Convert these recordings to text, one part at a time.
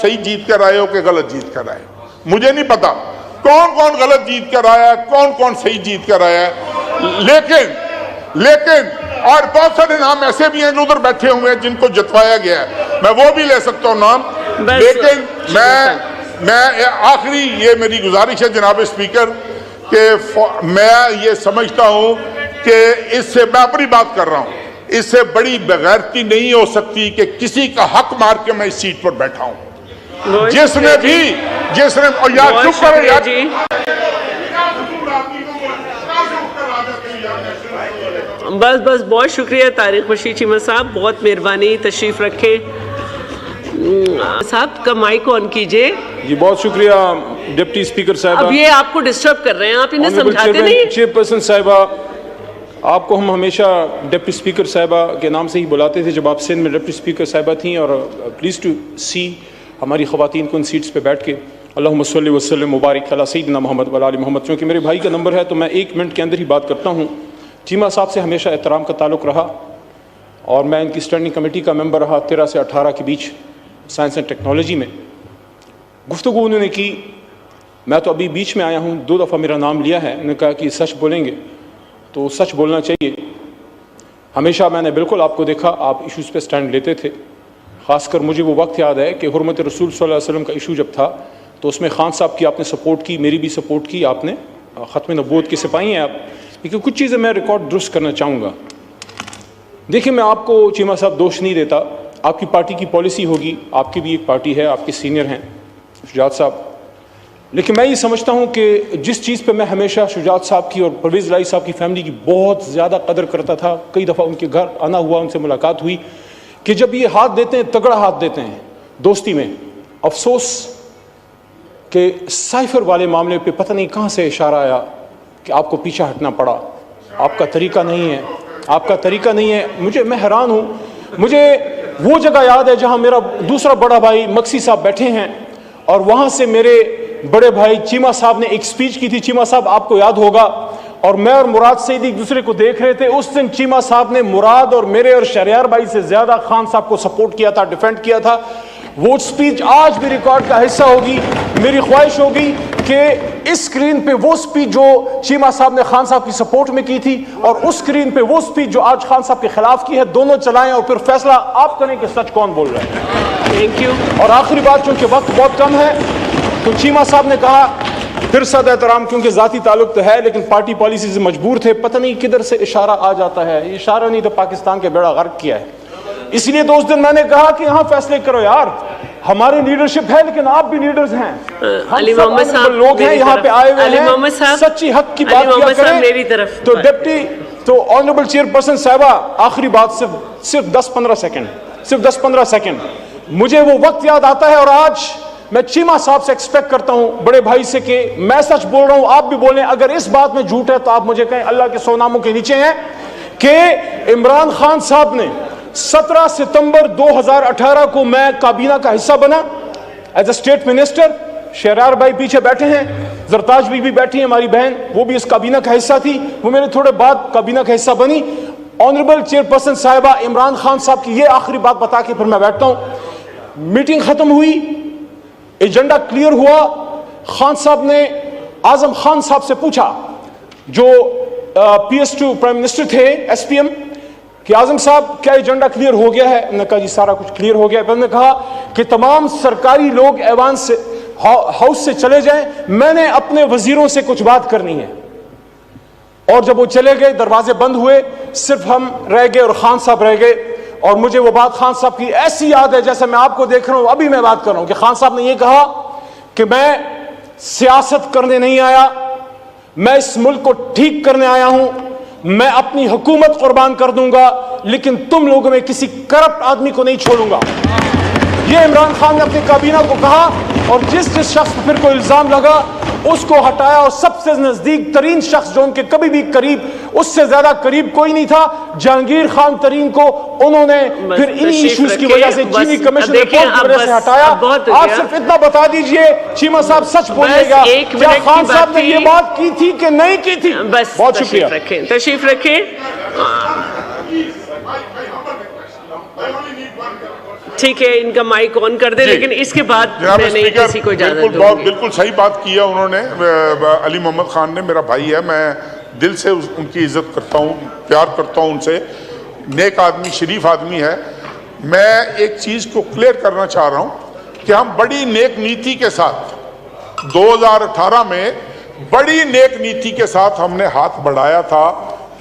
सही जीत कर आए हो कि गलत जीत कर आए हो, मुझे नहीं पता कौन कौन गलत जीत कर आया है, कौन कौन सही जीत कर आया है, लेकिन और बहुत सारे नाम ऐसे भी हैं जो उधर बैठे हुए हैं जिनको जितवाया गया है, मैं वो भी ले सकता हूँ नाम। लेकिन मैं आखिरी ये मेरी गुजारिश है जनाब स्पीकर कि मैं ये समझता हूँ कि इससे, मैं अपनी बात कर रहा हूँ, इससे बड़ी बेगैरती नहीं हो सकती कि किसी का हक मार के मैं इस सीट पर बैठा हूँ। जिसने और यार चुप करो यार, बस बहुत शुक्रिया तारिक बशीर चीमा साहब, बहुत मेहरबानी, तशरीफ रखे साहब का माइक ऑन कीजिए। जी बहुत शुक्रिया डिप्टी स्पीकर साहब। अब ये आपको डिस्टर्ब कर रहे हैं, आप इन्हें समझाते नहीं। चेयरपर्सन साहिबा, आपको हम हमेशा डिप्टी स्पीकर साहिबा के नाम से ही बुलाते थे जब आप सिंध में डिप्टी स्पीकर साहिबा थी, और प्लीज़ टू सी हमारी ख़वातीन को उन सीट्स पे बैठ के अल्लाहुम्मा सल्लि व सल्लिम मुबारक अला सय्यिदना मोहम्मद व आले मोहम्मद। क्योंकि मेरे भाई का नंबर है तो मैं 1 मिनट के अंदर ही बात करता हूँ। चीमा साहब से हमेशा एहतराम का ताल्लुक़ रहा और मैं इनकी स्टैंडिंग कमेटी का मेंबर रहा 13 से 18 के बीच साइंस एंड टेक्नोलॉजी में। गुफ्तगू उन्होंने की, मैं तो अभी बीच में आया हूँ, 2 दफ़ा मेरा नाम लिया है, उन्होंने कहा कि सच बोलेंगे तो सच बोलना चाहिए। हमेशा मैंने बिल्कुल आपको देखा, आप इशूज़ पे स्टैंड लेते थे। ख़ासकर मुझे वो वक्त याद है कि हुर्मत रसूल सल्लल्लाहु अलैहि वसल्लम का इशू जब था तो उसमें खान साहब की आपने सपोर्ट की, मेरी भी सपोर्ट की आपने। ख़त्म नबूवत के सिपाही हैं आप। लेकिन कुछ चीज़ें मैं रिकॉर्ड दुरुस्त करना चाहूँगा। देखिए, मैं आपको चीमा साहब दोष नहीं देता, आपकी पार्टी की पॉलिसी होगी, आपकी भी एक पार्टी है, आपके सीनियर हैं शुजात साहब। लेकिन मैं ये समझता हूँ कि जिस चीज़ पे मैं हमेशा शुजात साहब की और परवेज़ लाई साहब की फैमिली की बहुत ज़्यादा कदर करता था, कई दफ़ा उनके घर आना हुआ, उनसे मुलाकात हुई, कि जब ये हाथ देते हैं, तगड़ा हाथ देते हैं दोस्ती में। अफसोस कि साइफर वाले मामले पे पता नहीं कहाँ से इशारा आया कि आपको पीछे हटना पड़ा। आपका तरीका नहीं है, आपका तरीका नहीं है। मैं हैरान हूँ। मुझे वो जगह याद है जहाँ मेरा दूसरा बड़ा भाई मक्सी साहब बैठे हैं और वहाँ से मेरे बड़े भाई चीमा साहब ने एक स्पीच की थी। चीमा साहब, आपको याद होगा, और मैं और मुराद सईद एक दूसरे को देख रहे थे। उस दिन चीमा साहब ने मुराद और मेरे और शहरियार भाई से ज्यादा खान साहब को सपोर्ट किया था, डिफेंड किया था। वो स्पीच आज भी रिकॉर्ड का हिस्सा होगी। मेरी ख्वाहिश होगी कि इस स्क्रीन पे वो स्पीच जो चीमा साहब ने खान साहब की सपोर्ट में की थी और उस स्क्रीन पे वो स्पीच जो आज खान साहब के खिलाफ की है, दोनों चलाएं और फिर फैसला आप करें कि सच कौन बोल रहा है। Thank you. और आखिरी बात, चूंकि वक्त बहुत कम है, तो चीमा साहब ने कहा, फिर सद एहतराम, क्योंकि जाती ताल्लुक तो है लेकिन पार्टी पॉलिसी से मजबूर थे, पता नहीं किधर से इशारा आ जाता है। इशारा नहीं तो पाकिस्तान के बेड़ा गर्क किया है। इसलिए तो उस दिन मैंने कहा कि यहाँ फैसले करो यार, हमारी लीडरशिप है लेकिन आप भी लीडर्स हैं, अली मोहम्मद साहब लोग हैं यहाँ पे आए हुए हैं, सच्ची हक की बात किया करें। मेरी तरफ तो डिप्टी, तो ऑनरेबल चेयरपर्सन साहिबा, आखिरी बात, सिर्फ 10-15 सेकेंड। मुझे वो वक्त याद आता है और आज मैं चीमा साहब से एक्सपेक्ट करता हूं, बड़े भाई से, कि मैं सच बोल रहा हूं, आप भी बोलें। अगर इस बात में झूठ है तो आप मुझे कहें, अल्लाह के 100 नामों के नीचे हैं, कि इमरान खान साहब ने 17 सितंबर 2018 को मैं काबीना का हिस्सा बना एज ए स्टेट मिनिस्टर। शहरार भाई पीछे बैठे हैं, जरताज भी बैठी है हमारी बहन, वो भी इस काबीना का हिस्सा थी। वो मेरे थोड़े बाद काबीना का हिस्सा बनी। ऑनरेबल चेयरपर्सन साहिबा, इमरान खान साहब की ये आखिरी बात बता के फिर मैं बैठता हूं। मीटिंग खत्म हुई, एजेंडा क्लियर हुआ। खान साहब ने आजम खान साहब से पूछा, जो PS2 प्राइम मिनिस्टर थे, SPM, कि आजम साहब क्या एजेंडा क्लियर हो गया है? उन्होंने कहा जी सारा कुछ क्लियर हो गया है। उन्होंने कहा कि तमाम सरकारी लोग ऐवान से, हाउस से चले जाएं, मैंने अपने वजीरों से कुछ बात करनी है। और जब वो चले गए, दरवाजे बंद हुए, सिर्फ हम रह गए और खान साहब रह गए। और मुझे वो बात खान साहब की ऐसी याद है जैसे मैं आपको देख रहा हूं, अभी मैं बात कर रहा हूं, कि खान साहब ने ये कहा कि मैं सियासत करने नहीं आया, मैं इस मुल्क को ठीक करने आया हूं, मैं अपनी हुकूमत कुर्बान कर दूंगा, लेकिन तुम लोगों में किसी करप्ट आदमी को नहीं छोड़ूंगा। ये इमरान खान ने अपनी काबीना को कहा, और जिस शख्स पर फिर कोई इल्जाम लगा उसको हटाया, और सबसे नजदीक तरीन शख्स जो उनके कभी भी करीब, उससे ज्यादा करीब कोई नहीं था, जहांगीर खान तरीन को उन्होंने फिर इन्हीं इश्यूज की वजह से चीनी कमीशन रिपोर्ट की वजह से हटाया। आप सिर्फ इतना बता दीजिए, चीमा साहब सच बोलिएगा, क्या खान साहब ने ये बात की थी कि नहीं की थी? बस बहुत शुक्रिया। तशरीफ रखें। ठीक है, इनका माइक ऑन कर दे, जी। लेकिन इसके बाद जनाब मैं नहीं स्पीकर, किसी को इजाजत बिल्कुल दूंगी। सही बात किया उन्होंने। अली मोहम्मद खान ने, मेरा भाई है, मैं दिल से उनकी इज्जत करता हूँ, प्यार करता हूँ उनसे। नेक आदमी, शरीफ आदमी है। मैं एक चीज़ को क्लियर करना चाह रहा हूँ कि हम बड़ी नेक नीति के साथ 2018 में बड़ी नेक नीति के साथ हमने हाथ बढ़ाया था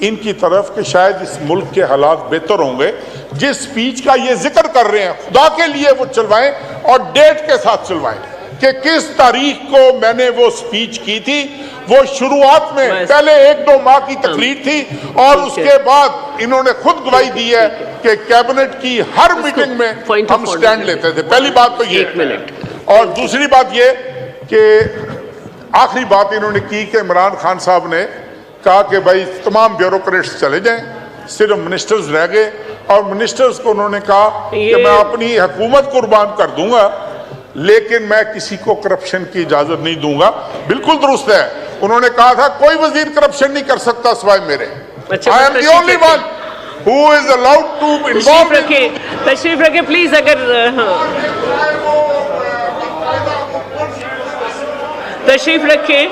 इनकी तरफ कि शायद इस मुल्क के हालात बेहतर होंगे। जिस स्पीच का ये जिक्र कर रहे हैं, खुदा के लिए वो चलवाएं और डेट के साथ चलवाएं कि किस तारीख को मैंने वो स्पीच की थी। वो शुरुआत में पहले 1-2 माह की तकरीर थी और उसके बाद इन्होंने खुद गवाही दी है कि कैबिनेट की हर मीटिंग में हम स्टैंड लेते थे। पहली बात तो ये। और दूसरी बात ये कि आखिरी बात इन्होंने की कि इमरान खान साहब ने कहा कि भाई तमाम ब्यूरोक्रेट्स चले जाएं, सिर्फ मिनिस्टर्स रह गए। और मिनिस्टर्स को उन्होंने कहा कि मैं अपनी हुकूमत कुर्बान कर दूंगा लेकिन मैं किसी को करप्शन की इजाजत नहीं दूंगा। बिल्कुल दुरुस्त है। उन्होंने कहा था कोई वजीर करप्शन नहीं कर सकता सिवाय मेरे। I am the only one who is allowed to involve. तशरीफ रखे प्लीज। अगर तशरीफ रखे।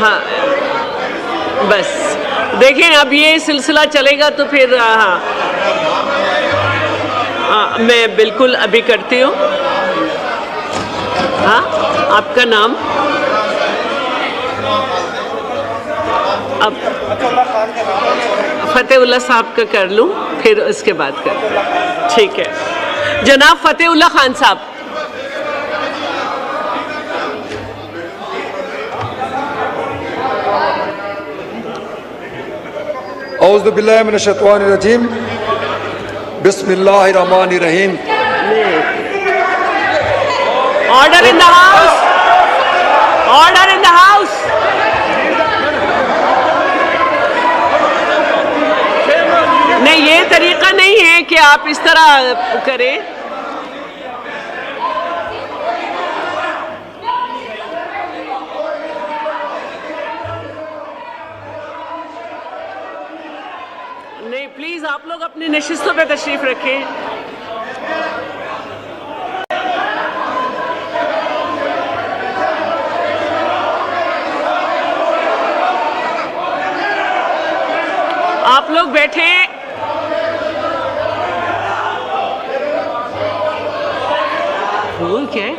हाँ, बस देखें, अब ये सिलसिला चलेगा तो फिर मैं बिल्कुल अभी करती हूँ। हाँ, आपका नाम? अब फतेहुल्लाह साहब का कर लूँ, फिर उसके बाद कर। ठीक है, जनाब फतेहुल्लाह खान साहब। औज़ु बिल्लाहि मिनश शैतानिर रजीम, बिस्मिल्लाहिर रहमानिर रहीम। Order in the house, order in the house. नहीं, ये तरीका नहीं है कि आप इस तरह करें। नहीं, प्लीज आप लोग अपनी नशिस्तों पे तशरीफ रखें। आप लोग बैठे। क्या है?